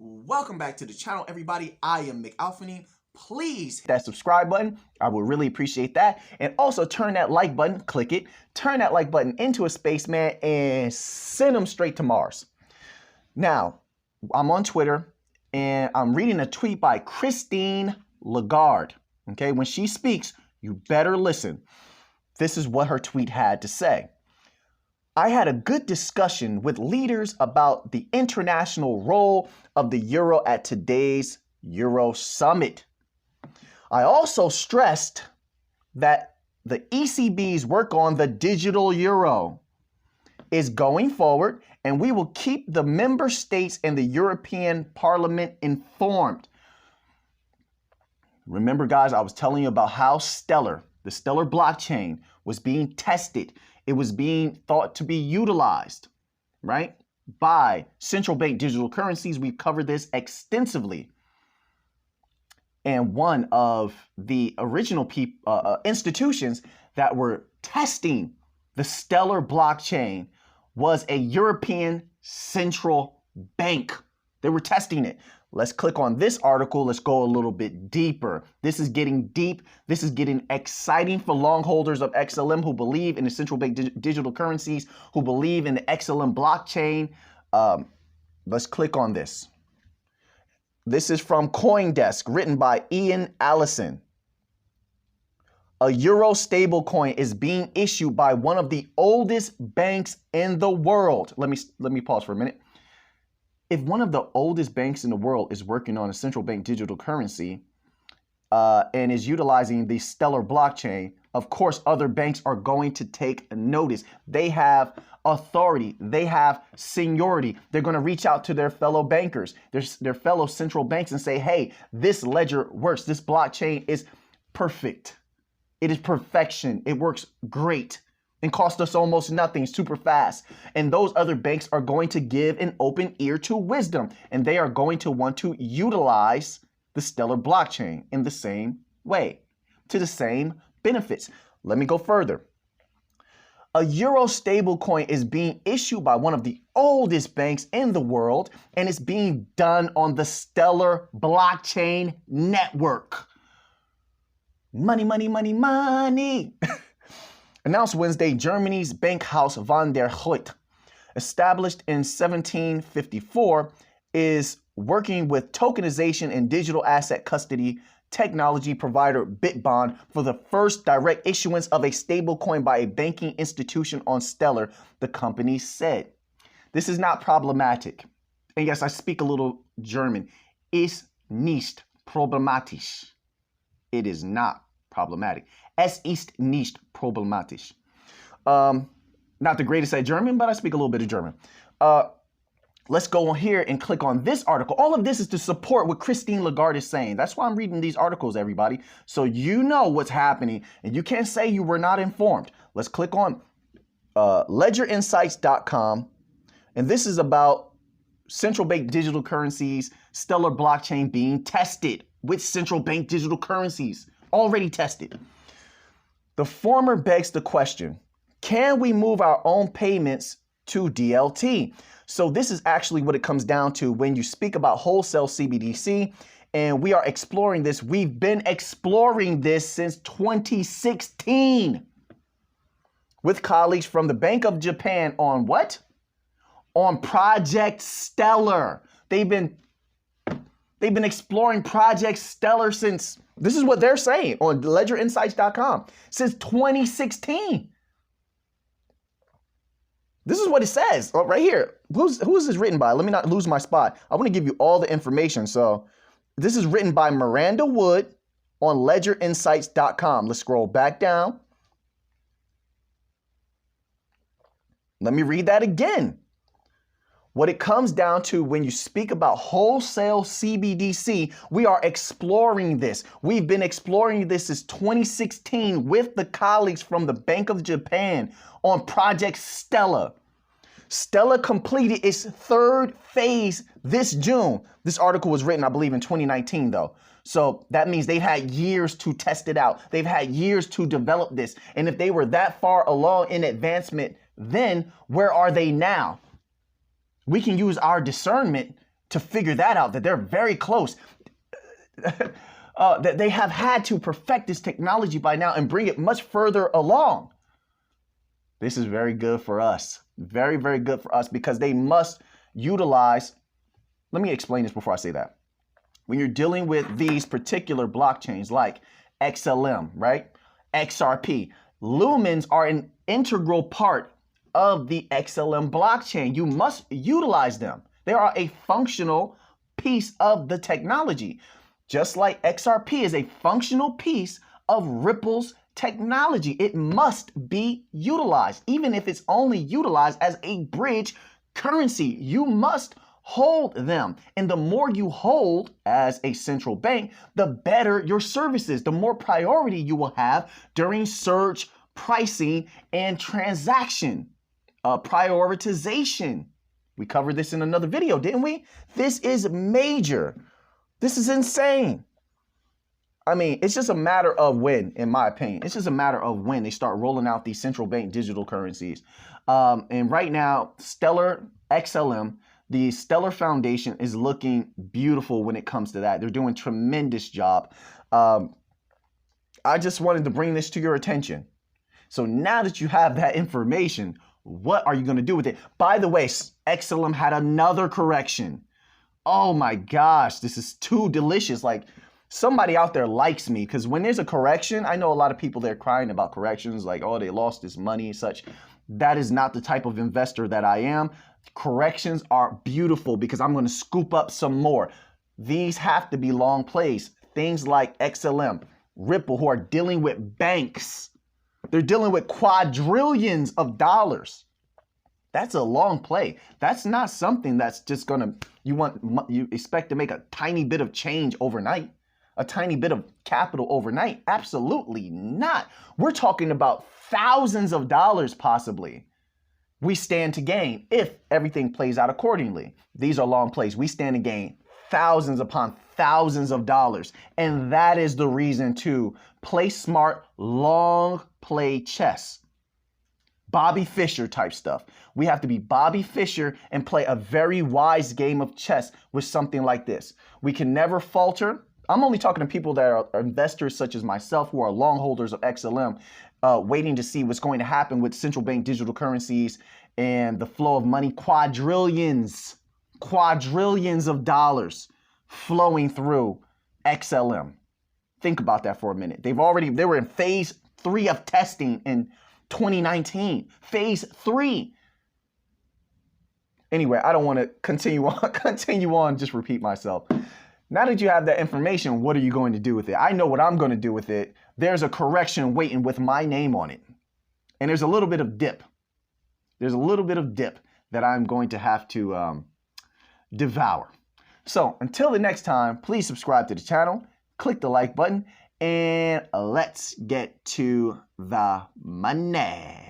Welcome back to the channel, everybody. I am McAlphanine. Please hit that subscribe button. I would really appreciate that. And also turn that like button, click it, turn that like button into a spaceman and send them straight to Mars. Now, I'm on Twitter and I'm reading a tweet by Christine Lagarde. Okay, when she speaks, you better listen. This is what her tweet had to say. I had a good discussion with leaders about the international role of the euro at today's Euro Summit. I also stressed that the ECB's work on the digital euro is going forward, and we will keep the member states and the European Parliament informed. Remember, guys, I was telling you about how the Stellar blockchain was being tested. It was being thought to be utilized, right, by central bank digital currencies. We've covered this extensively. And one of the original institutions that were testing the Stellar blockchain was a European central bank. They were testing it. Let's click on this article. Let's go a little bit deeper. This is getting deep. This is getting exciting for long holders of XLM who believe in the central bank digital currencies, who believe in the XLM blockchain. Let's click on this. This is from Coindesk, written by Ian Allison. A euro stablecoin is being issued by one of the oldest banks in the world. Let me pause for a minute. If one of the oldest banks in the world is working on a central bank digital currency and is utilizing the Stellar blockchain, of course, other banks are going to take notice. They have authority. They have seniority. They're going to reach out to their fellow bankers, their fellow central banks and say, hey, this ledger works. This blockchain is perfect. It is perfection. It works great and cost us almost nothing, super fast. And those other banks are going to give an open ear to wisdom, and they are going to want to utilize the Stellar blockchain in the same way, to the same benefits. Let me go further. A euro stablecoin is being issued by one of the oldest banks in the world, and it's being done on the Stellar blockchain network. Money, money, money, money. Announced Wednesday, Germany's Bankhaus von der Hoyt, established in 1754, is working with tokenization and digital asset custody technology provider Bitbond for the first direct issuance of a stablecoin by a banking institution on Stellar, the company said. This is not problematic. And yes, I speak a little German. Ist nicht problematisch. It is not problematic. Es ist nicht problematisch. Not the greatest at German, but I speak a little bit of German. Let's go on here and click on this article. All of this is to support what Christine Lagarde is saying. That's why I'm reading these articles, everybody. So you know what's happening, and you can't say you were not informed. Let's click on ledgerinsights.com. And this is about central bank digital currencies, Stellar blockchain being tested with central bank digital currencies, already tested. The former begs the question, can we move our own payments to DLT? So this is actually what it comes down to when you speak about wholesale CBDC, and we are exploring this. We've been exploring this since 2016 with colleagues from the Bank of Japan on what? On Project Stellar. They've been exploring Project Stellar since, this is what they're saying on ledgerinsights.com, since 2016. This is what it says right here. Who is this written by? Let me not lose my spot. I want to give you all the information. So this is written by Miranda Wood on ledgerinsights.com. Let's scroll back down. Let me read that again. What it comes down to when you speak about wholesale CBDC, we are exploring this. We've been exploring this since 2016 with the colleagues from the Bank of Japan on Project Stellar. Stellar completed its third phase this June. This article was written, I believe, in 2019, though. So that means they've had years to test it out. They've had years to develop this. And if they were that far along in advancement, then where are they now? We can use our discernment to figure that out, that they're very close. That they have had to perfect this technology by now and bring it much further along. This is very good for us. Very, very good for us because they must utilize. Let me explain this before I say that. When you're dealing with these particular blockchains like XLM, right? XRP, lumens are an integral part of the XLM blockchain. You must utilize them. They are a functional piece of the technology. Just like XRP is a functional piece of Ripple's technology, it must be utilized, even if it's only utilized as a bridge currency. You must hold them. And the more you hold as a central bank, the better your services, the more priority you will have during surge pricing and transaction prioritization. We covered this in another video, didn't we? This is major. This is insane. I mean, it's just a matter of when, in my opinion, it's just a matter of when they start rolling out these central bank digital currencies. And right now, Stellar XLM, the Stellar Foundation is looking beautiful when it comes to that. They're doing a tremendous job. I just wanted to bring this to your attention. So now that you have that information, what are you going to do with it? By the way, XLM had another correction. Oh my gosh, this is too delicious. Like, somebody out there likes me, because when there's a correction, I know a lot of people they're crying about corrections, like, oh, they lost this money and such. That is not the type of investor that I am. Corrections are beautiful because I'm going to scoop up some more. These have to be long plays. Things like XLM, Ripple, who are dealing with banks. They're dealing with quadrillions of dollars. That's a long play. That's not something that's just gonna, you expect to make a tiny bit of change overnight, a tiny bit of capital overnight. Absolutely not. We're talking about thousands of dollars possibly. We stand to gain if everything plays out accordingly. These are long plays. We stand to gain thousands upon thousands of dollars. And that is the reason to play smart, long play chess. Bobby Fischer type stuff. We have to be Bobby Fischer and play a very wise game of chess with something like this. We can never falter. I'm only talking to people that are investors such as myself who are long holders of XLM, waiting to see what's going to happen with central bank digital currencies and the flow of money. Quadrillions of dollars flowing through XLM. Think about that for a minute. They were in phase 3 of testing in 2019. Phase 3. Anyway, I don't want to continue on, just repeat myself. Now that you have that information, what are you going to do with it? I know what I'm going to do with it. There's a correction waiting with my name on it. And there's a little bit of dip. There's a little bit of dip that I'm going to have to devour. So until the next time, please subscribe to the channel, click the like button, and let's get to the money.